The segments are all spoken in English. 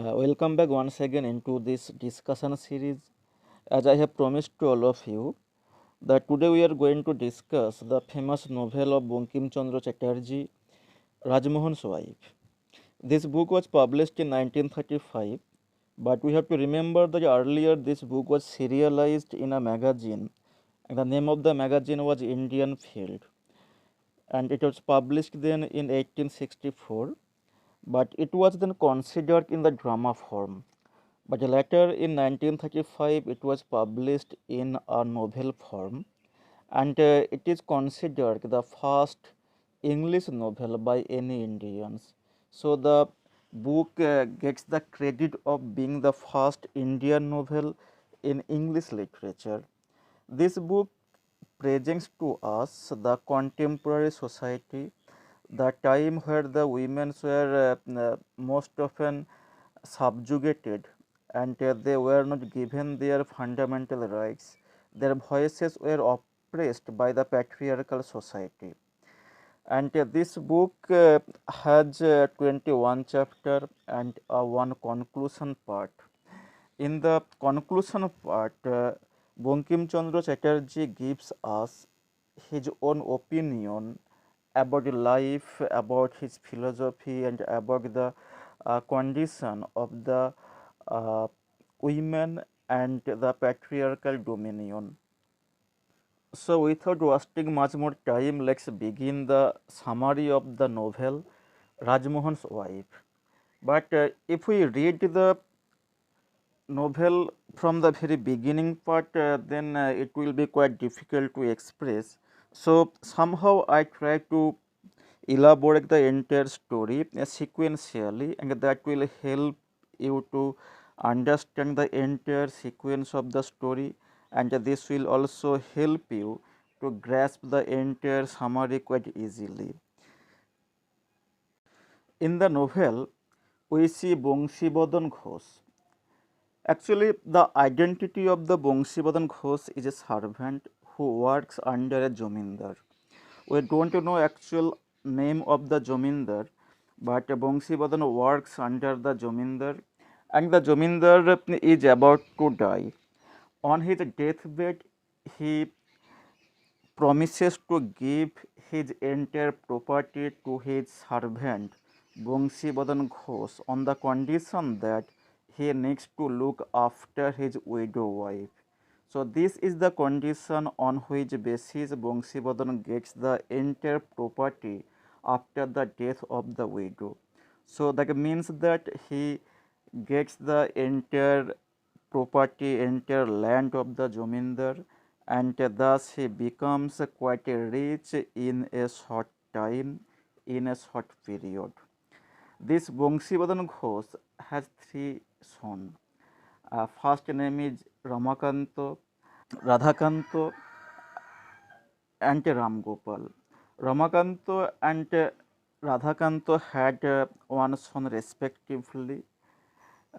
Welcome back once again into this discussion series. As I have promised to all of you, that today we are going to discuss the famous novel of Bankim Chandra Chatterjee, Rajmohan's Wife. This book was published in 1935, but we have to remember that earlier this book was serialized in a magazine, and the name of the magazine was Indian Field, and it was published then in 1864, but it was then considered in the drama form. But later in 1935 it was published in a novel form, and it is considered the first English novel by any Indians. So the book gets the credit of being the first Indian novel in English literature. This book presents to us the contemporary society, the time where the women were most often subjugated, and they were not given their fundamental rights. Their voices were oppressed by the patriarchal society. And this book has 21 chapter and one conclusion part. In the conclusion part, Bankim Chandra Chatterjee gives us his own opinion about life, about his philosophy, and about the condition of the uh, women and the patriarchal dominion. So, without wasting much more time, let's begin the summary of the novel Rajmohan's Wife. But if we read the novel from the very beginning part, then it will be quite difficult to express. So, somehow I try to elaborate the entire story sequentially, and that will help you to understand the entire sequence of the story, and this will also help you to grasp the entire summary quite easily. In the novel, we see Bongshibodon Ghosh. Actually, the identity of the Bongshibodon Ghosh is a servant who works under a Jomindar. We don't know actual name of the Jomindar, but Bongshibodon works under the Jomindar, and the Jomindar is about to die. On his deathbed, he promises to give his entire property to his servant Bongshibodon Ghosh on the condition that he needs to look after his widow wife. So this is the condition on which basis Bongshibodon gets the entire property after the death of the widow. So that means that he gets the entire property, entire land of the Jomindar, and thus he becomes quite rich in a short time, in a short period. This Bongshibodon Ghosh has three sons. First name is Ramakanto, Radhakanto, and Ram Gopal. Ramakanto and Radhakanto had one son respectively.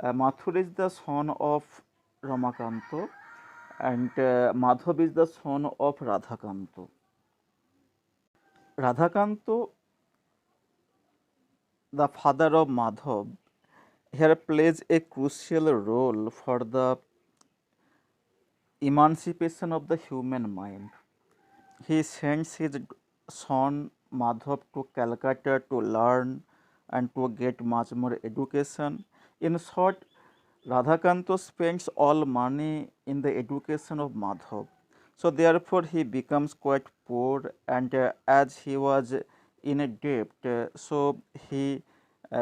Mathur is the son of Ramakanto, and Madhav is the son of Radhakanto. Radhakanto, the father of Madhav, here plays a crucial role for the emancipation of the human mind. He sends his son Madhav to Calcutta to learn and to get much more education. In short, Radhakanto spends all money in the education of Madhav. So therefore he becomes quite poor, and as he was in a debt, so he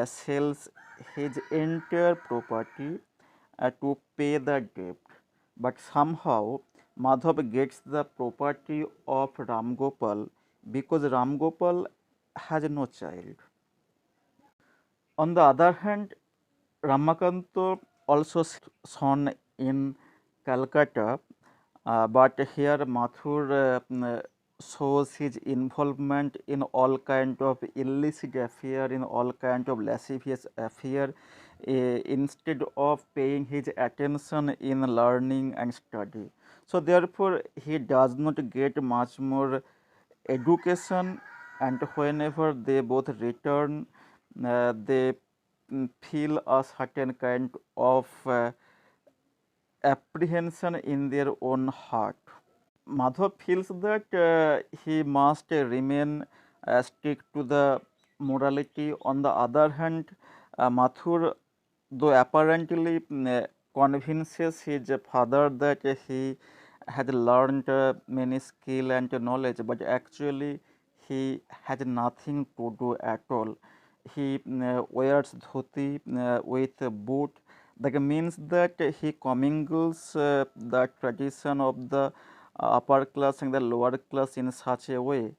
sells his entire property to pay the debt. But somehow Madhav gets the property of Ram Gopal because Ram Gopal has no child. On the other hand, Ramakanto also son in Calcutta, but here Mathur shows his involvement in all kind of illicit affair, in all kind of lascivious affair, instead of paying his attention in learning and study. So therefore, he does not get much more education, and whenever they both return, they feel a certain kind of apprehension in their own heart. Madhav feels that he must remain strict to the morality. On the other hand, Mathur, though apparently convinces his father that he had learned many skill and knowledge, but actually he had nothing to do at all. He wears dhoti with a boot. That means that he commingles the tradition of the upper class and the lower class in such a way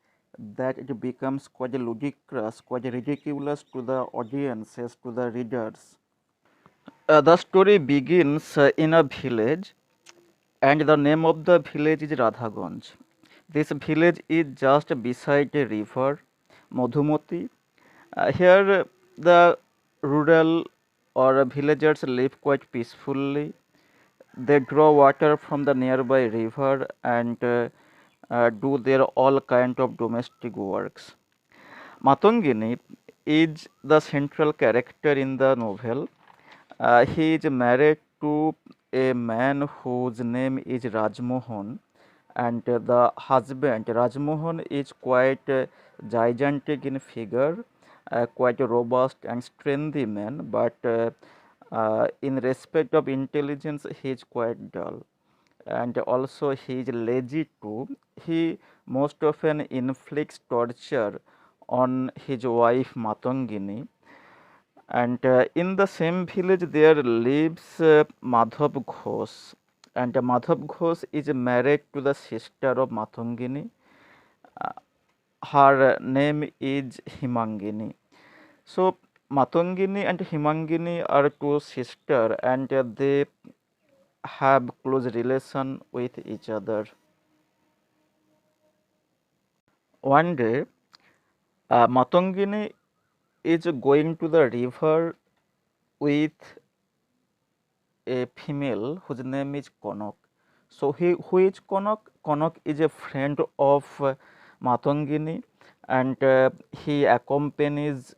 that it becomes quite ludicrous, quite ridiculous to the audiences, to the readers. The story begins in a village, and the name of the village is Radhaganj. This village is just beside a river, Madhumati. Here, the rural or villagers live quite peacefully. They draw water from the nearby river and do their all kind of domestic works. Matangini is the central character in the novel. He is married to a man whose name is Rajmohan, and the husband Rajmohan is quite gigantic in figure, quite a robust and strengthy man, but in respect of intelligence, he is quite dull, and also he is lazy too. He most often inflicts torture on his wife Matangini, and in the same village there lives Madhav Ghosh, and Madhav Ghosh is married to the sister of Matangini. Uh, her name is Himangini. So Matangini and Himangini are two sisters, and they have close relation with each other. One day, Matangini is going to the river with a female whose name is Konok. So who is Konok? Konok is a friend of Matangini, and he accompanies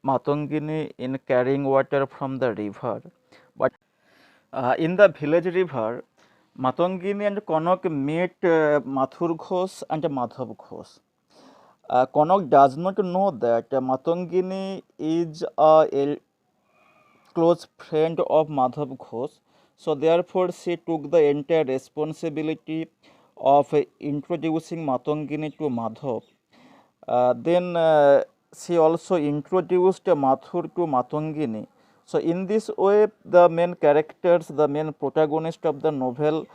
Matangini in carrying water from the river. But in the village river, Matangini and Konok meet Mathur Ghosh and Madhav Ghosh. Konok does not know that Matangini is a close friend of Madhav Ghosh. So therefore, she took the entire responsibility of introducing Matangini to Madhav. Then she also introduced Mathur to Matangini. So in this way, the main characters, the main protagonist of the novel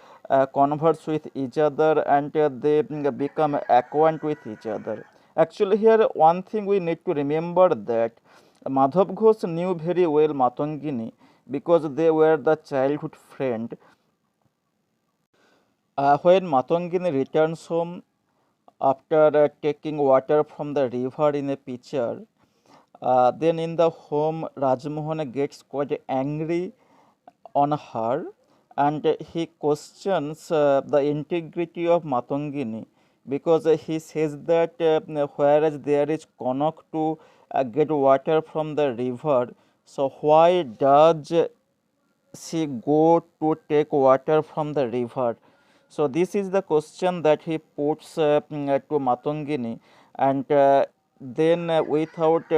converse with each other, and they become acquainted with each other. Actually, here one thing we need to remember that Madhav Ghosh knew very well Matangini because they were the childhood friend. When Matangini returns home after taking water from the river in a pitcher, then in the home Rajmohan gets quite angry on her, and he questions the integrity of Matangini because he says that whereas there is Konok to get water from the river, so why does she go to take water from the river? So this is the question that he puts to Matangini, and then without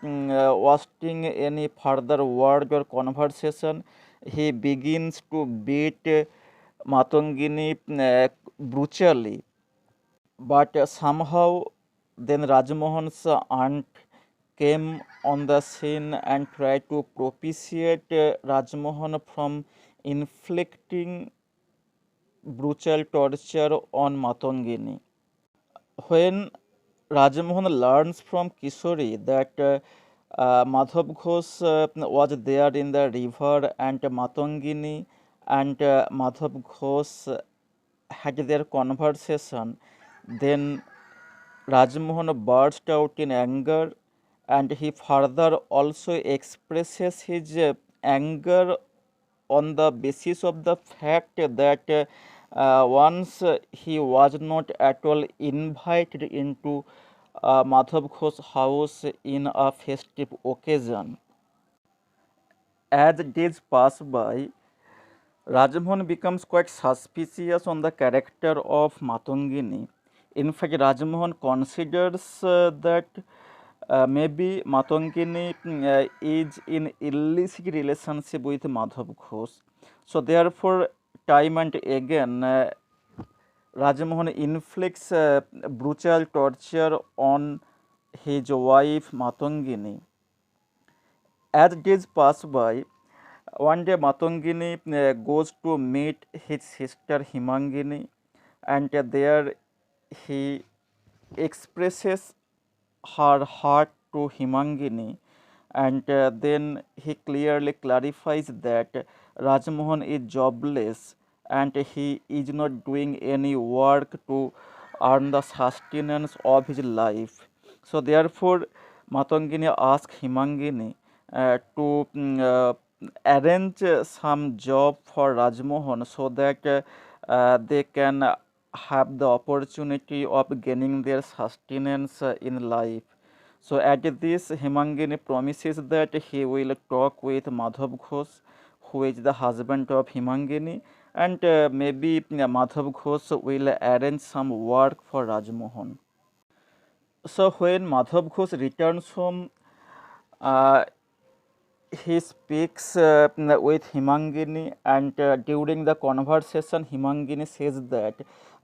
wasting any further word or conversation, he begins to beat Matangini brutally. But somehow then Rajmohan's aunt came on the scene and tried to propitiate Rajmohan from inflicting brutal torture on Matangini. When Rajmohan learns from Kishori that Madhav Ghosh was there in the river, and Matangini and Madhav Ghosh had their conversation, then Rajmohan burst out in anger, and he further also expresses his anger on the basis of the fact that once he was not at all invited into Madhav Ghosh's house in a festive occasion. As days pass by, Rajmohan becomes quite suspicious on the character of Matangini. In fact, Rajmohan considers that maybe Matangini is in illicit relationship with Madhav Ghosh. So therefore, time and again, Rajmohan inflicts brutal torture on his wife Matangini. As days pass by, one day Matangini goes to meet his sister Himangini, and there he expresses her heart to Himangini, and then he clearly clarifies that Rajmohan is jobless and he is not doing any work to earn the sustenance of his life. So therefore, Matangini asks Himangini to arrange some job for Rajmohan so that they can have the opportunity of gaining their sustenance in life. So at this, Hemangini promises that he will talk with Madhav Ghosh, who is the husband of Hemangini, and maybe Madhav Ghosh will arrange some work for Rajmohan. So when Madhav Ghosh returns home, uh, he speaks with Himangini, and during the conversation, Himangini says that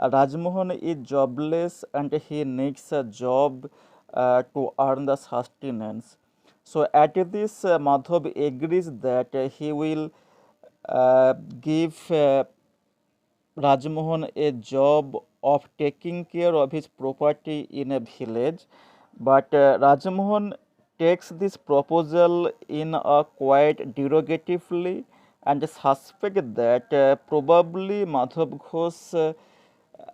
Rajmohan is jobless and he needs a job to earn the sustenance. So at this, Madhav agrees that he will give Rajmohan a job of taking care of his property in a village, but Rajmohan takes this proposal in a quite derogatively and suspect that probably Madhav Ghosh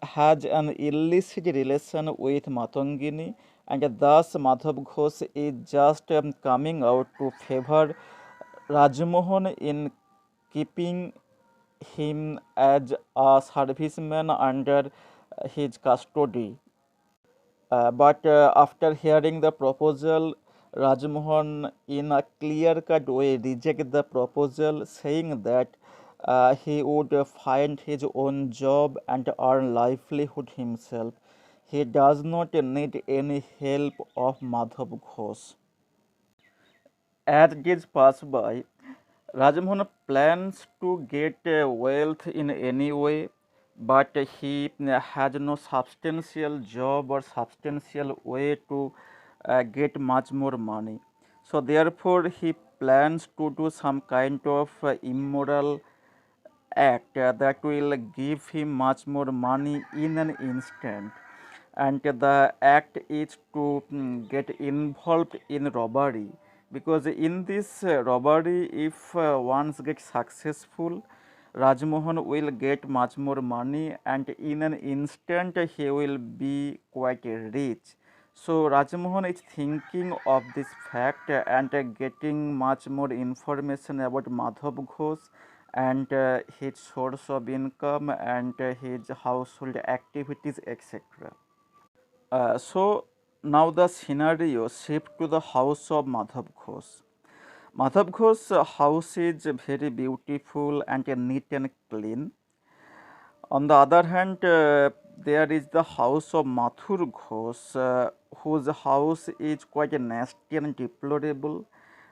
has an illicit relation with Matangini, and thus Madhav Ghosh is just coming out to favor Rajmohan in keeping him as a serviceman under his custody. But after hearing the proposal, Rajmohan, in a clear cut way, rejected the proposal, saying that he would find his own job and earn livelihood himself. He does not need any help of Madhav Ghosh. As days pass by, Rajmohan plans to get wealth in any way, but he has no substantial job or substantial way to get much more money. So therefore, he plans to do some kind of immoral act that will give him much more money in an instant, and the act is to get involved in robbery, because in this robbery, if once get successful, Rajmohan will get much more money, and in an instant he will be quite rich. So Rajmohan is thinking of this fact and getting much more information about Madhav Ghosh and his source of income and his household activities, etc. So now the scenario shift to the house of Madhav Ghosh. Madhav Ghosh's house is very beautiful and neat and clean. On the other hand, there is the house of Mathur Ghosh, whose house is quite nasty and deplorable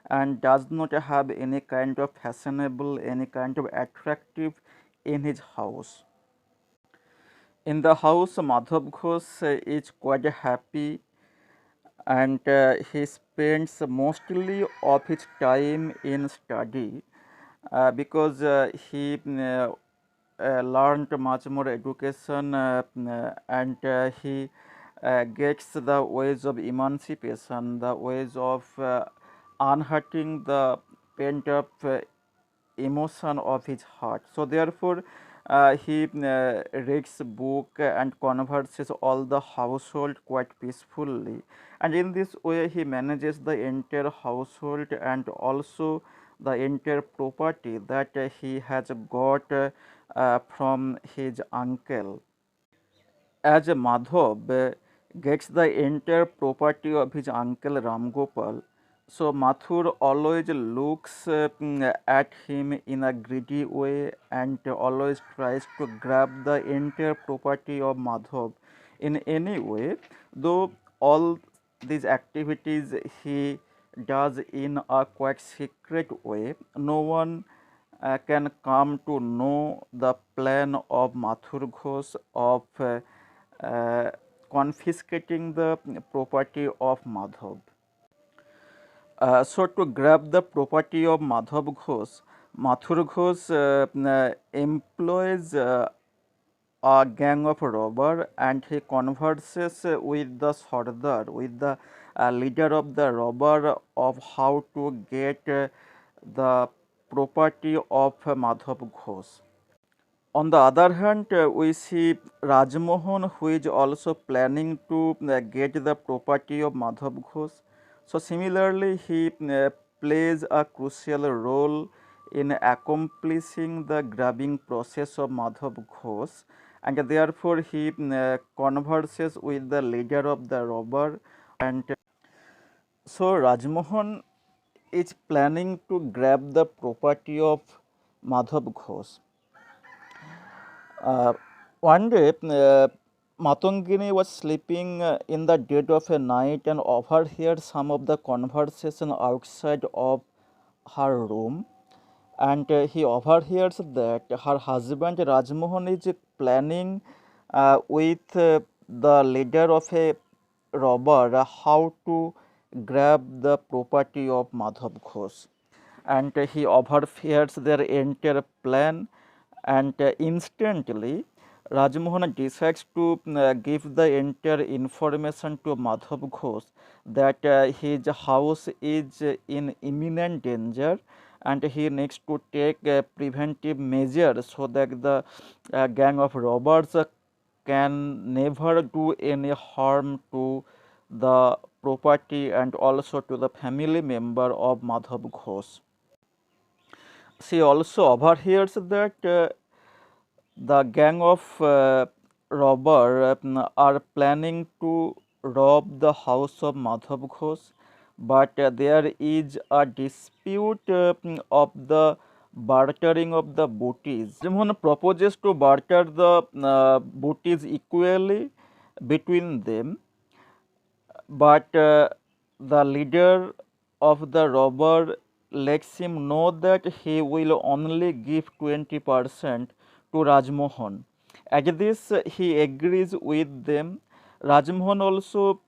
and does not have any kind of fashionable, any kind of attractive in his house. In the house, Madhav Ghosh is quite happy, and he spends mostly of his time in study, because he learned much more education, and he gets the ways of emancipation, the ways of unhurting the pent up emotion of his heart. So therefore, he reads book and converses all the household quite peacefully, and in this way he manages the entire household and also the entire property that he has got from his uncle. As Madhav gets the entire property of his uncle Ram Gopal, So Mathur always looks at him in a greedy way and always tries to grab the entire property of Madhav in any way, though all these activities he does in a quite secret way. No one can come to know the plan of Mathur Ghosh of uh, confiscating the property of Madhav. So to grab the property of Madhav Ghosh, Mathur Ghosh employs a gang of robber and he converses with the Sardar, with the leader of the robber of how to get the property of Madhav Ghosh. On the other hand, we see Rajmohan, who is also planning to get the property of Madhav Ghosh. So similarly, he plays a crucial role in accomplishing the grabbing process of Madhav Ghosh, and therefore he converses with the leader of the robber. And so Rajmohan is planning to grab the property of Madhav Ghosh. Uh, One day, Matangini was sleeping in the dead of a night and overheard some of the conversation outside of her room. And he overhears that her husband Rajmohan is planning with the leader of a robber how to grab the property of Madhav Ghosh. And he overhears their entire plan, and instantly Rajmohan decides to give the entire information to Madhav Ghosh that his house is in imminent danger and he needs to take preventive measures so that the gang of robbers can never do any harm to the property and also to the family member of Madhav Ghosh. She also overhears that the gang of robber are planning to rob the house of Madhav Ghosh, but there is a dispute of the bartering of the booties. Rajmohan proposes to barter the booties equally between them, but the leader of the robber lets him know that he will only give 20% to Rajmohan. At this, he agrees with them. Rajmohan also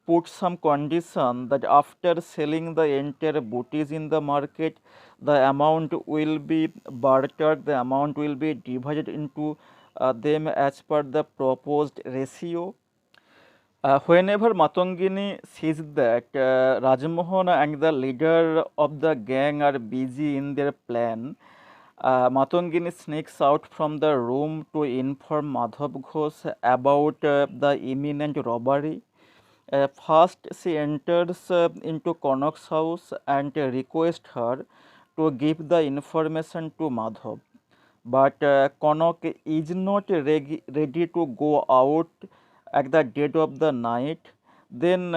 put some condition that after selling the entire booties in the market, the amount will be bartered, the amount will be divided into them as per the proposed ratio. Whenever Matangini sees that Rajmohan and the leader of the gang are busy in their plan, Matangini sneaks out from the room to inform Madhav Ghosh about the imminent robbery. First, she enters into Konak's house and requests her to give the information to Madhav. But Konak is not ready to go out at the dead of the night. Then,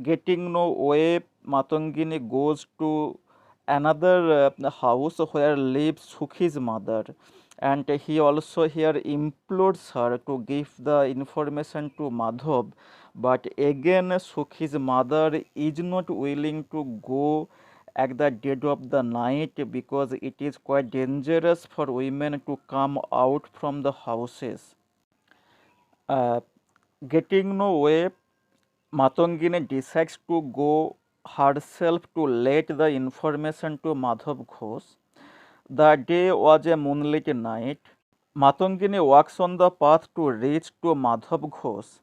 getting no way, Matangini goes to another house where lives Sukhi's mother, and he also here implores her to give the information to Madhav, but again Sukhi's mother is not willing to go at the dead of the night because it is quite dangerous for women to come out from the houses. Uh, Getting no way, Matangini decides to go herself to let the information to Madhav Ghosh. The day was a moonlit night. Matangini walks on the path to reach to Madhav Ghosh,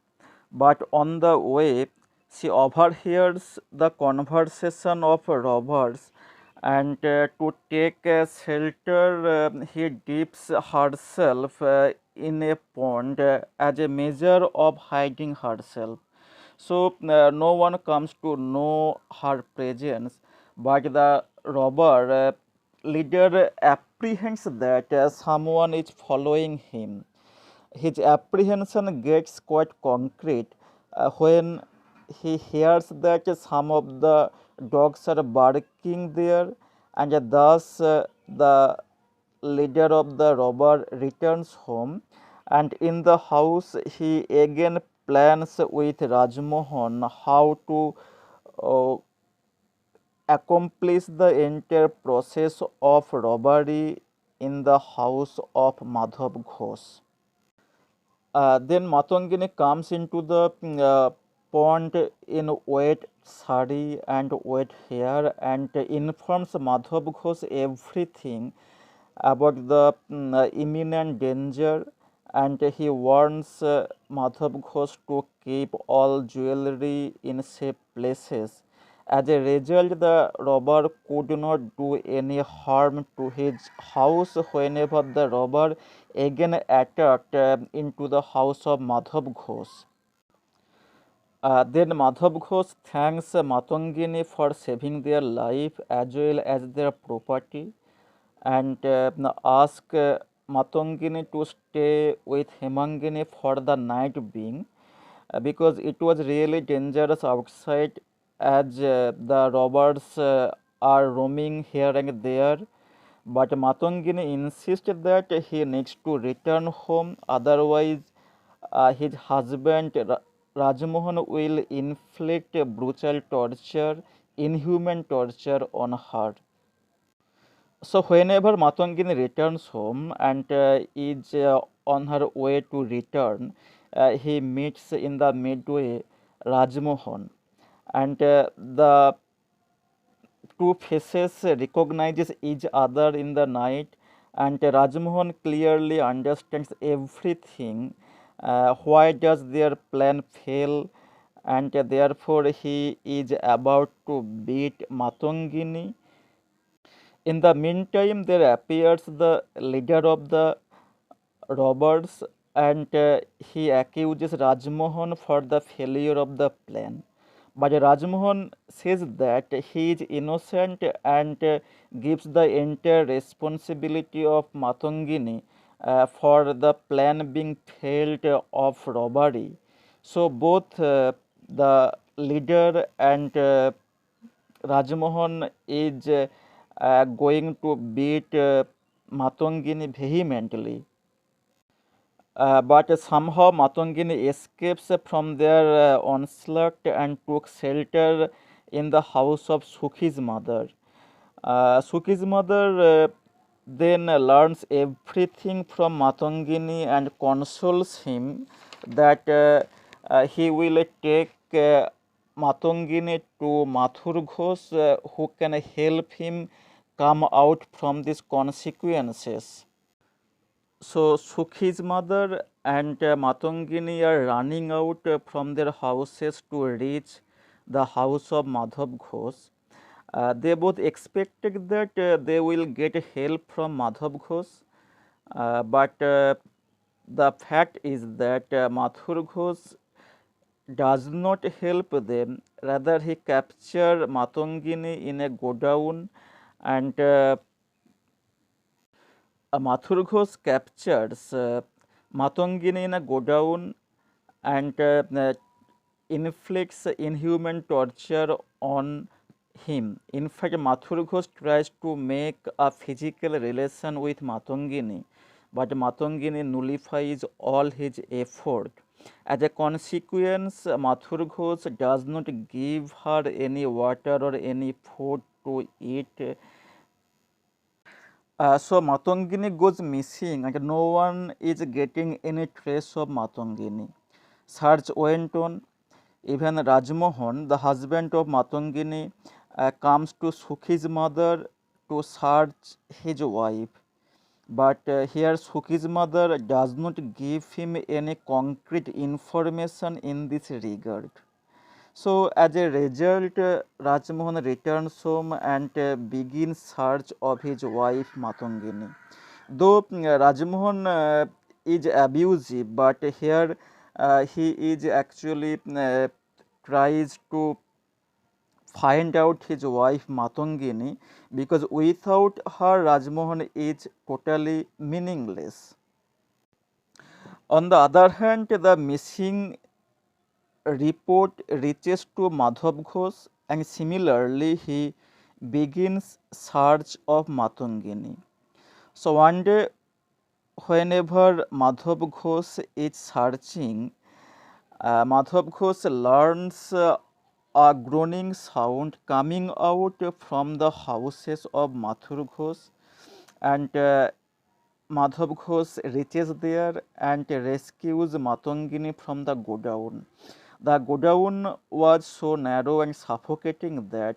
but on the way she overhears the conversation of robbers, and to take shelter he dips herself in a pond as a measure of hiding herself. So no one comes to know her presence, but the robber leader apprehends that someone is following him. His apprehension gets quite concrete when he hears that some of the dogs are barking there, and thus the leader of the robber returns home, and in the house he again plans with Rajmohan how to uh, accomplish the entire process of robbery in the house of Madhav Ghosh. Then Matangini comes into the pond in wet sari and wet hair and informs Madhav Ghosh everything about the imminent danger, and he warns Madhav Ghosh to keep all jewelry in safe places. As a result, the robber could not do any harm to his house whenever the robber again attacked into the house of Madhav Ghosh. Then Madhav Ghosh thanks Matangini for saving their life as well as their property, and ask Matangini to stay with Hemangini for the night being, because it was really dangerous outside, as the robbers are roaming here and there. But Matangini insisted that he needs to return home, otherwise his husband Rajmohan will inflict brutal torture, inhuman torture on her. So whenever Matangini returns home and is on her way to return, he meets in the midway Rajmohan, and the two faces recognizes each other in the night, and Rajmohan clearly understands everything. Why does their plan fail? And therefore he is about to beat Matangini. In the meantime, there appears the leader of the robbers, and he accuses Rajmohan for the failure of the plan. But Rajmohan says that he is innocent and gives the entire responsibility of Matangini for the plan being failed of robbery. So both the leader and Rajmohan is going to beat Matangini vehemently. But somehow Matangini escapes from their onslaught and took shelter in the house of Sukhi's mother. Sukhi's mother then learns everything from Matangini and consoles him that he will take Matangini to Mathur Ghosh, who can help him come out from these consequences. So Sukhi's mother and Matangini are running out from their houses to reach the house of Madhav Ghosh. They both expected that they will get help from Madhav Ghosh, but the fact is that Mathur Ghosh does not help them. Rather, he captured Matangini in a godown, and Mathur Ghosh captures Matangini in a godown and inflicts inhuman torture on him. In fact, Mathur Ghosh tries to make a physical relation with Matangini, but Matangini nullifies all his effort. As a consequence, Mathur Ghosh does not give her any water or any food to eat. So Matangini goes missing and no one is getting any trace of Matangini. Search went on. Even Rajmohan, the husband of Matangini, comes to Sukhi's mother to search his wife. But here Sukhi's mother does not give him any concrete information in this regard. So as a result, Rajmohan returns home and begins search of his wife Matangini. Though Rajmohan is abusive, but here he is actually tries to find out his wife Matangini, because without her Rajmohan is totally meaningless. On the other hand, the missing report reaches to Madhav Ghosh, and similarly he begins search of Matangini. So one day, whenever Madhav Ghosh is searching, Madhav Ghosh learns a groaning sound coming out from the houses of Mathur Ghosh, and Madhav Ghosh reaches there and rescues Matangini from the godown. The godown was so narrow and suffocating that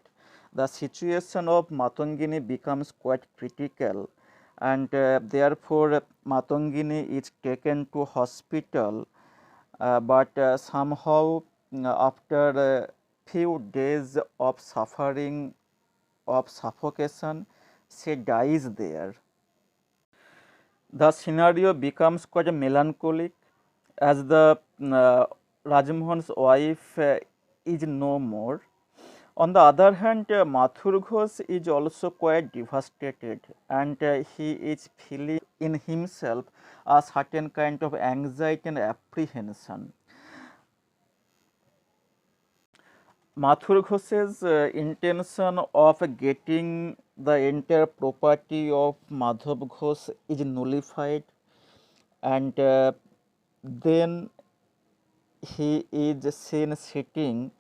the situation of Matangini becomes quite critical, and therefore Matangini is taken to hospital, but somehow after a few days of suffering, of suffocation, she dies there. The scenario becomes quite melancholic as the Rajmohan's wife is no more. On the other hand, Mathur Ghosh is also quite devastated, and he is feeling in himself a certain kind of anxiety and apprehension. Mathur Ghosh's intention of getting the entire property of Madhav Ghosh is nullified, and then he is seen sitting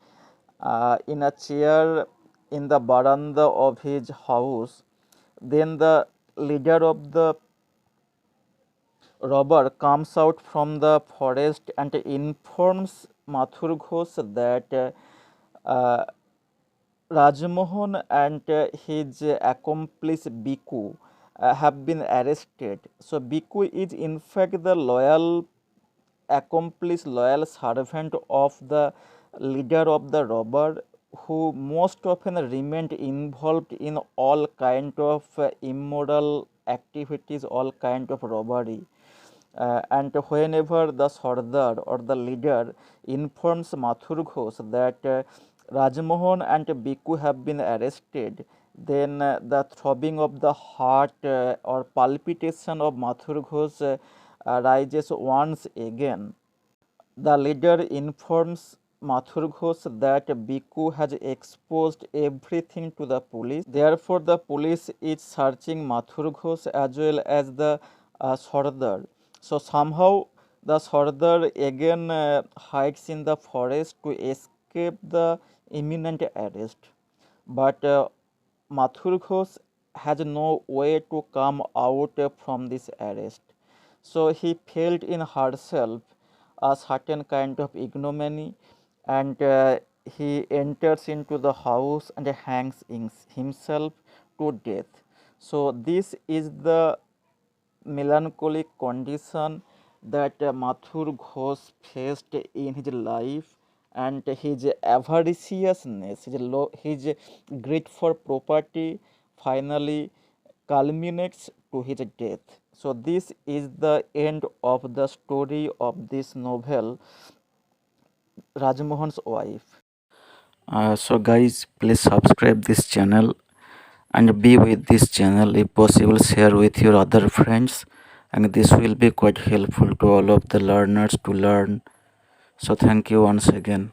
in a chair in the veranda of his house. Then the leader of the robber comes out from the forest and informs Mathur Ghosh that uh, Rajmohan and his accomplice Biku have been arrested. So Biku is in fact the loyal accomplice, loyal servant of the leader of the robber, who most often remained involved in all kind of immoral activities, all kind of robbery. And whenever the Sardar or the leader informs Mathur Ghosh that Rajmohan and Biku have been arrested, then the throbbing of the heart or palpitation of Mathur Ghosh rises once again. The leader informs Mathur Ghosh that Biku has exposed everything to the police. Therefore, the police is searching Mathur Ghosh as well as the Sardar. So somehow the Sardar again hides in the forest to escape the imminent arrest. But Mathur Ghosh has no way to come out from this arrest. So he felt in herself a certain kind of ignominy, and he enters into the house and hangs himself to death. So this is the melancholic condition that Mathur Ghosh faced in his life, and his avariciousness, his greed for property finally culminates to his death. So this is the end of the story of this novel, Rajmohan's wife. So guys, please subscribe this channel and be with this channel. If possible, share with your other friends, and this will be quite helpful to all of the learners to learn. So thank you once again.